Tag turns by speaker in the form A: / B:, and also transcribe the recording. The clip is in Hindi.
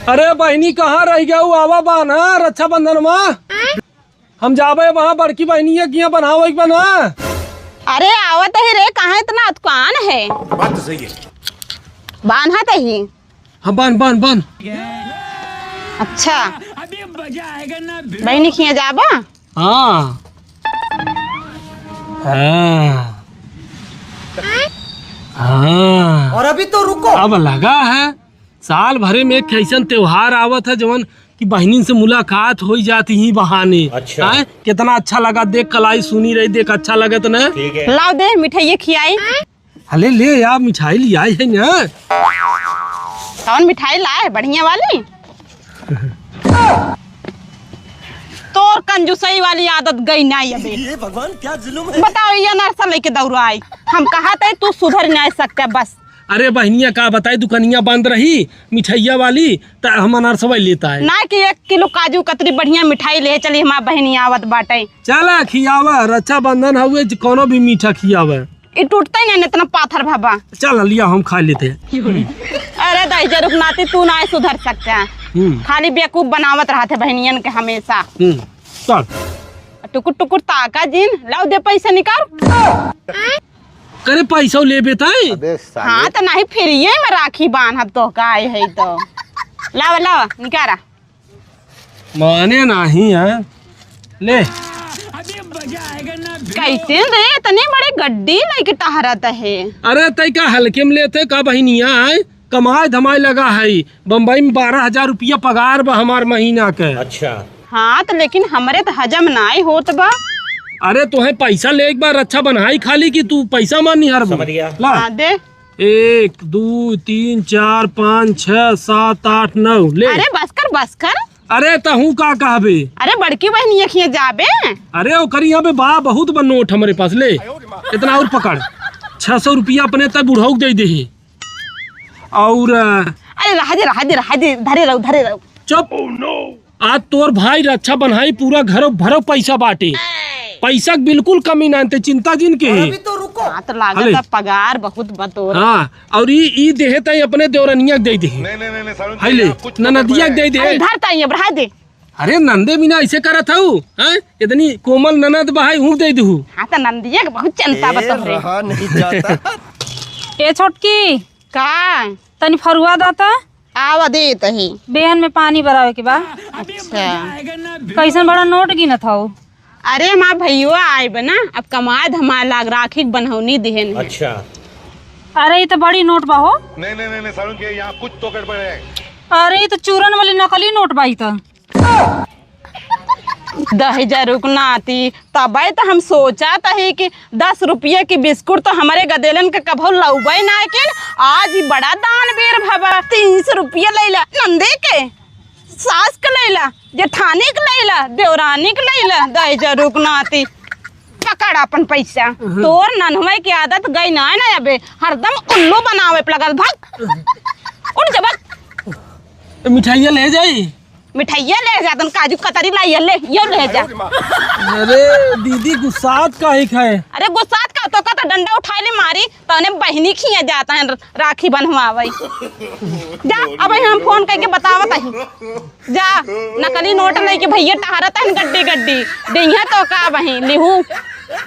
A: अरे बहनी कहाँ रह गया आवा बाना रक्षाबंधन में हम जाबे वहाँ बड़की बहनी है बनावे बना।
B: अरे आवत ही रे, कहाँ इतना दुकान है?
C: बात तो सही है।
B: बांधत ही।
A: हाँ बान।
B: अच्छा अभी मजा आएगा ना बहनी खिया जाबा।
A: हाँ
D: और अभी तो रुको।
A: अब लगा है साल भरे में एक ऐसा त्योहार आवत है जवन कि बहनी से मुलाकात हो जाती ही बहाने।
C: अच्छा
A: कितना अच्छा लगा देख, कलाई सुनी रही देख, अच्छा लगा तो ना।
C: ठीक है
B: लाओ दे मिठाई खियाई।
A: अरे ले यार मिठाई ले आई है ना।
B: कौन मिठाई लाए? बढ़िया वाली। तोर कंजूसई वाली आदत गई नहीं अबे।
D: ये भगवान क्या जुल्म है।
B: बताओ ये नरसा लेके दौड़ा आई। हम कहा था तू सुधर नहीं सकते बस।
A: अरे बहनिया का बताई दुकानिया बंद रही मिठाइया वाली तो हम अनारसवा लेता है
B: ना कि 1 किलो काजू कतरी बढ़िया मिठाई ले चली हमारा बहनी आवत बाटे।
A: चला खियावा रक्षाबंधन हुए कोनो भी मीठा खियावा।
B: ये टूटता ही नहीं इतना पाथर भाबा।
A: चल लिया हम खा लेते हैं।
B: अरे दही रुकनाती तू ना सुधर सकते हैं। खाली बेवकूफ बनावत रहते बहनियन के हमेशा।
A: चल
B: टुकुर टुकुर ताका जिन लाओ दे पैसा निकाल।
A: करे पैसा ले बेताई।
B: हाँ तो नहीं फिर ये में राखी बांध तो का है तो लावा लावा निकारा।
A: माने नहीं है ले।
B: कैसे रे इतनी बड़ी गड्डी लेके टहरत है।
A: अरे तय का हल्के में लेते का बहनिया है कमाई धमाई लगा है। बम्बई में 12,000 रुपया पगार बा हमार महीना के।
C: अच्छा
B: हाँ तो लेकिन हमारे तो हजम नहीं होत बा।
A: अरे तुम्हें पैसा ले एक बार अच्छा बनाई खाली कि तू पैसा मानी हर
C: समझ गया।
A: ला
B: हाँ दे
A: 1 2 3 4 5 6 7 8 9 ले।
B: अरे बस कर।
A: अरे तहू का कहबे।
B: अरे बड़की बहनी खिए जाबे।
A: अरे ओकर यहाँ पे बा बहुत बा नोट हमारे पास ले इतना और पकड़ 600 रुपया अपने तक बुढ़ाऊ दे दे और
B: अरे रहा दे धरे रहो।
A: चुप आज तोर भाई रक्षा बनाई पूरा घरों भरो पैसा बाटे। पैसा बिल्कुल कमी ना चिंता जिन के
D: और अभी तो रुको।
B: हाँ तो लागत पगार बहुत बतोर।
A: हाँ और ई देहे तई अपने देवरनिया दे दे।
C: नहीं
A: हाय ले ननदिया दे दे।
B: धरता ही बढ़ा दे।
A: अरे नंदे बिना ऐसे करत हूँ इतनी कोमल ननद बहाई हूँ दे दू।
B: हाँ तो नंदिया के बहुत चिंता बतोरे।
D: रहा नहीं जाता।
E: ए छोटकी
B: का
E: तनी फरुआ दाता
B: आवा दे तही
E: बेहन में पानी भरावे के बा।
B: अच्छा
E: कैसन बड़ा नोट गिनत हौ।
B: अरे माँ भैया आए बना अब कमाए धमाए लाग राखी बनौनी देहन।
C: अच्छा
E: अरे ये तो बड़ी नोट बा हो।
C: नहीं सारुण के यहाँ कुछ तो गड़बड़ है।
E: अरे ये तो चूरन वाली नकली नोट बाई तो।
B: 10,000 रुकना आती तब तो हम सोचा था कि 10 रुपये की बिस्कुट तो हमारे गदेलन के कभो लौबे ना के आज ही बड़ा दान बेर भबा 300 रुपया लैला नंदे के सास के लैला जेठानी के लैला देवरानी के लैला 10,000 रुकना आती पकड़ अपन पैसा। तोर नन्हवे की आदत गई ना अबे हरदम उल्लू बनावे लगल भाग उठ जा भाग।
A: मिठाइया ले जाई
B: मिठाइया ले जा तन काजू कतरी लाई ले जा।
A: अरे दीदी गुस्सात का ही खाए।
B: अरे गुस्सात का तो डंडा उठा ले मारी तो उन्हें बहनी खिया जाता है राखी बनवावे। जा अब हम फोन करके बतावत है जा नकली नोट लेके भैया टहरता है गड्डी डेहिया तो का बही लिहू